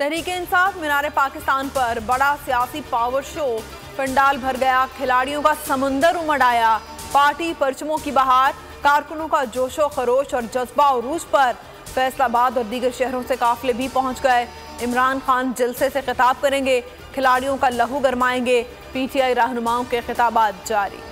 तहरीक-ए-इंसाफ मीनार पाकिस्तान पर बड़ा सियासी पावर शो, पंडाल भर गया, खिलाड़ियों का समुंदर उमड़ आया, पार्टी परचमों की बहार, कारकुनों का जोशो खरोश और जज्बा उरूज पर। फैसलाबाद और दीगर शहरों से काफिले भी पहुंच गए। इमरान खान जलसे से खिताब करेंगे, खिलाड़ियों का लहू गरमाएंगे, पीटीआई रहनुमाओं के खिताबात जारी।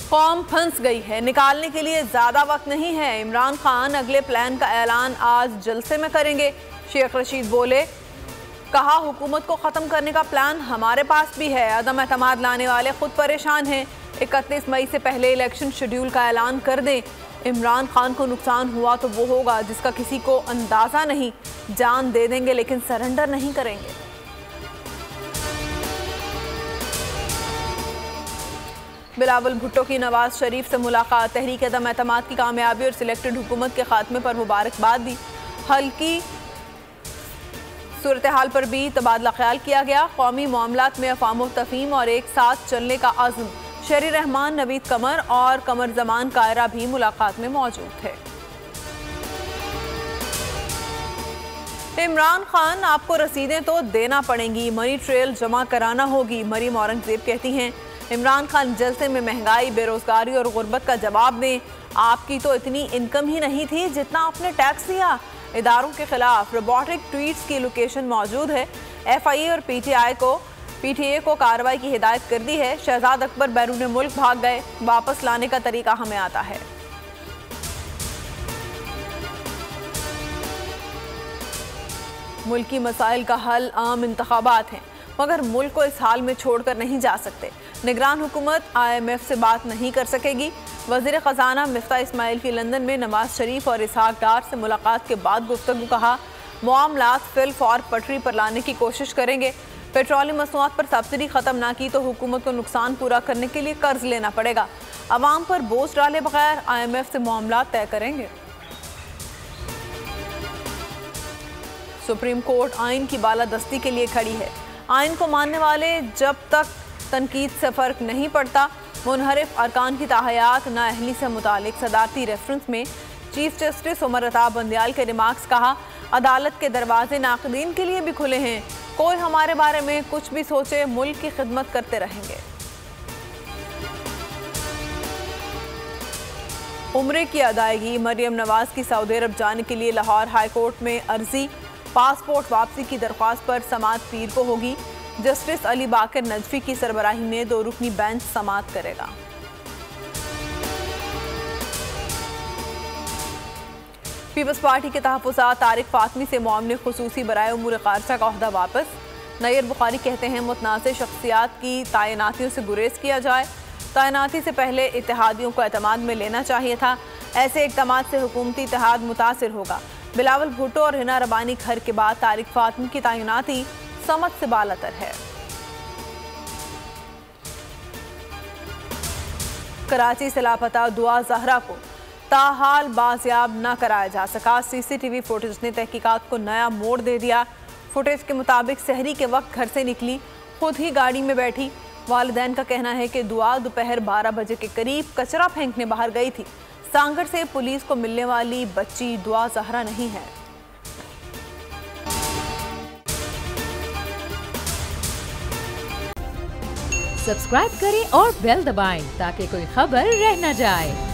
कौम फंस गई है, निकालने के लिए ज्यादा वक्त नहीं है। इमरान खान अगले प्लान का ऐलान आज जलसे में करेंगे। शेख रशीद बोले, कहा हुकूमत को खत्म करने का प्लान हमारे पास भी है। अदम एतमाद लाने वाले खुद परेशान हैं। 31 मई से पहले इलेक्शन शेड्यूल का ऐलान कर दें। इमरान खान को नुकसान हुआ तो वो होगा जिसका किसी को अंदाजा नहीं। जान दे देंगे लेकिन सरेंडर नहीं करेंगे। बिलावल भुट्टो की नवाज शरीफ से मुलाकात, तहरीक अदम एतमाद की कामयाबी और सिलेक्टेड हुकूमत के खात्मे पर मुबारकबाद दी। हल्की सूरत हाल पर भी तबादला ख्याल किया गया। कौमी मामलात में अफाम तफहीम और एक साथ चलने का आज़म। शहरी रहमान, नवीद कमर और कमर जमान कायरा भी मुलाकात में मौजूद थे। इमरान खान, आपको रसीदें तो देना पड़ेंगी, मनी ट्रेल जमा कराना होगी, मरीम औरंगजेब कहती हैं। इमरान खान जलसे में महंगाई, बेरोजगारी और गुर्बत का जवाब दें। आपकी तो इतनी इनकम ही नहीं थी जितना आपने टैक्स दिया। इदारों के खिलाफ रोबोटिक ट्वीट्स की लोकेशन मौजूद है। FIA और PTA को कार्रवाई की हिदायत कर दी है। शहजाद अकबर बैरून मुल्क भाग गए, वापस लाने का तरीका हमें आता है। मुल्की मसाइल का हल आम इंतखाबात हैं, मगर मुल्क को इस हाल में छोड़कर नहीं जा सकते। निगरान हुकूमत IMF से बात नहीं कर सकेगी। वज़ीर ख़जाना मिफ्ता इस्माइल की लंदन में नवाज शरीफ और इसहाक डार से मुलाकात के बाद गुफ्तगू, कहा मामलात फिल फौर पटरी पर लाने की कोशिश करेंगे। पेट्रोलियम मसनूआत पर सब्सिडी ख़त्म ना की तो हुकूमत को नुकसान पूरा करने के लिए कर्ज लेना पड़ेगा। अवाम पर बोझ डाले बगैर IMF से मामलात तय करेंगे। सुप्रीम कोर्ट आइन की बालादस्ती के लिए खड़ी है। आइन को मानने वाले जब तक तनकीद से फ़र्क नहीं पड़ता। मुनहरिफ अरकान की ताहयात नाअहली से मुतालिक सदारती रेफरेंस में चीफ जस्टिस उमर अता बंदियाल के रिमार्क्स, कहा अदालत के दरवाजे नाक़दीन के लिए भी खुले हैं। कोई हमारे बारे में कुछ भी सोचे, मुल्क की खिदमत करते रहेंगे। उम्रे की अदायगी, मरियम नवाज की सऊदी अरब जाने के लिए लाहौर हाई कोर्ट में अर्जी। पासपोर्ट वापसी की दरख्वास्त पर समाअत पीर को होगी। जस्टिस अली बाकर नजफी की सरबराही में 2 रुकनी बेंच समाअत करेगा। पीपल्स पार्टी के तहफ़्फ़ुज़ात, तारिक फातमी से मामले खुसूसी बराए उमूर ख़ारजा का ओहदा वापस। नैयर बुखारी कहते हैं मुतनाज़ शख्सियात की तैनातियों से गुरेज किया जाए। तैनाती से पहले इत्तेहादियों को एतमाद में लेना चाहिए था। ऐसे इक़दामात से हुकूमती इत्तेहाद मुतासिर होगा। बिलावल भुट्टो और हिना रबानी घर के बाद तारिक फातमी की तैनाती समझ से बालातर है। कराची से लापता दुआ जहरा को ताहाल बाजियाब न कराया जा सका। CCTV फुटेज ने तहकीकात को नया मोड़ दे दिया। फुटेज के मुताबिक सहरी के वक्त घर से निकली, खुद ही गाड़ी में बैठी। वालिदैन का कहना है कि दुआ दोपहर 12 बजे के करीब कचरा फेंकने बाहर गई थी। सांगड़ से पुलिस को मिलने वाली बच्ची दुआ जहरा नहीं है। सब्सक्राइब करें और बेल दबाएं ताकि कोई खबर रह न जाए।